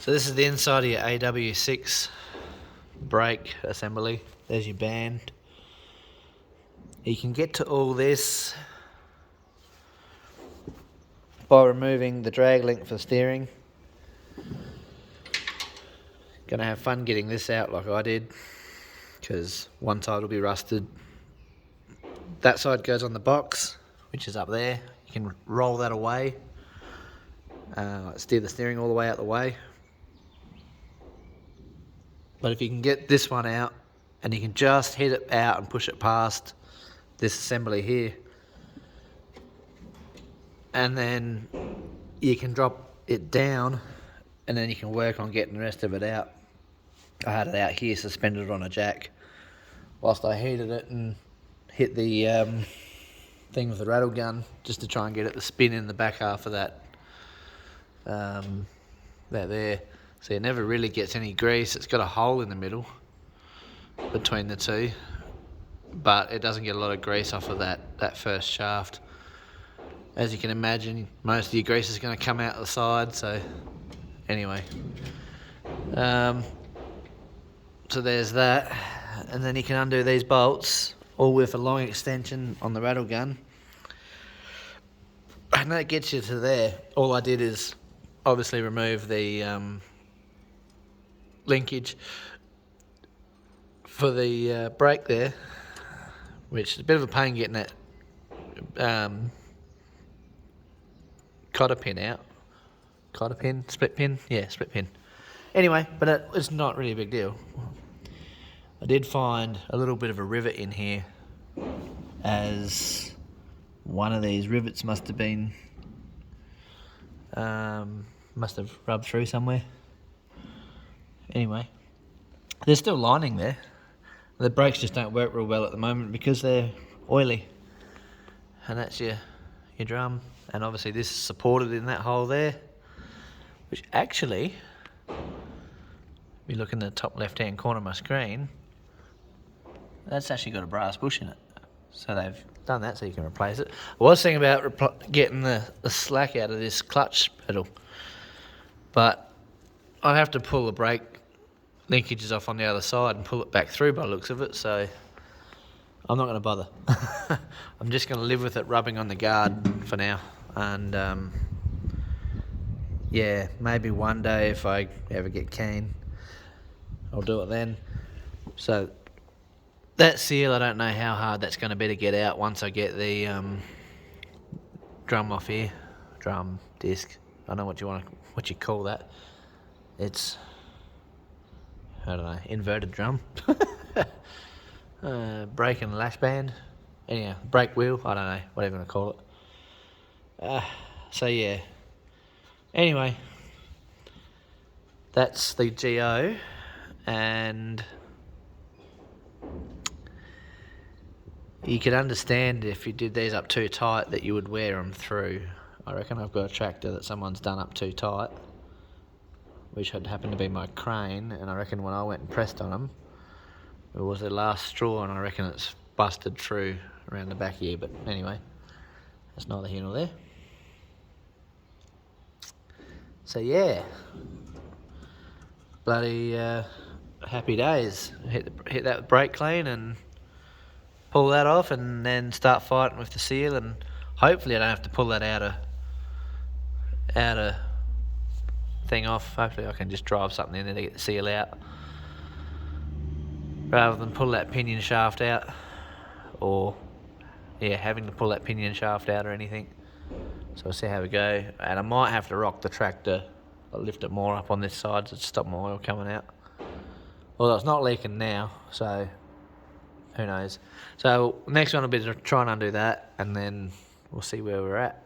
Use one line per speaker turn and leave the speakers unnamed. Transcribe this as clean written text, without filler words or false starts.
So this is the inside of your AW6 brake assembly. There's your band. You can get to all this by removing the drag link for steering. Gonna have fun getting this out like I did, because one side will be rusted. That side goes on the box, which is up there. You can roll that away, steer the steering all the way out the way. But if you can get this one out, and you can just hit it out and push it past this assembly here, and then you can drop it down, and then you can work on getting the rest of it out. I had it out here suspended on a jack whilst I heated it and hit the thing with the rattle gun just to try and get it to spin in the back half of that there. So it never really gets any grease. It's got a hole in the middle between the two, but it doesn't get a lot of grease off of that first shaft. As you can imagine, most of your grease is going to come out the side. So anyway, so there's that, and then you can undo these bolts all with a long extension on the rattle gun, and that gets you to there. All I did is obviously remove the linkage for the brake there, which is a bit of a pain getting that cotter pin out. Cotter pin? Split pin? Yeah, split pin. Anyway, but it's not really a big deal. I did find a little bit of a rivet in here, as one of these rivets must have been rubbed through somewhere. Anyway, there's still lining there. The brakes just don't work real well at the moment because they're oily. And that's your drum. And obviously this is supported in that hole there, which actually, if you look in the top left hand corner of my screen, that's actually got a brass bush in it. So they've done that so you can replace it. I was thinking about getting the slack out of this clutch pedal, but I'd have to pull the brake linkages off on the other side and pull it back through by the looks of it, so I'm not going to bother. I'm just going to live with it rubbing on the guard for now, and yeah, maybe one day if I ever get keen, I'll do it then. So that seal, I don't know how hard that's going to be to get out once I get the drum off here. Drum, disc, I don't know what you call that. It's, I don't know, inverted drum. Brake and lash band. Anyhow, brake wheel, I don't know, whatever you want to call it. So yeah. Anyway, that's the GO, and you could understand if you did these up too tight that you would wear them through. I reckon I've got a tractor that someone's done up too tight, which had happened to be my crane, and I reckon when I went and pressed on them, it was the last straw, and I reckon it's busted through around the back here. But anyway, that's neither here nor there. So yeah, bloody happy days. Hit that brake clean and pull that off, and then start fighting with the seal, and hopefully I don't have to pull that outer thing off. Hopefully I can just drive something in there to get the seal out, rather than pull that pinion shaft out, or yeah, having to pull that pinion shaft out or anything. So we'll see how we go, and I might have to rock the tractor. I'll lift it more up on this side to stop my oil coming out. Although it's not leaking now, so who knows. So next one will be to try and undo that, and then we'll see where we're at.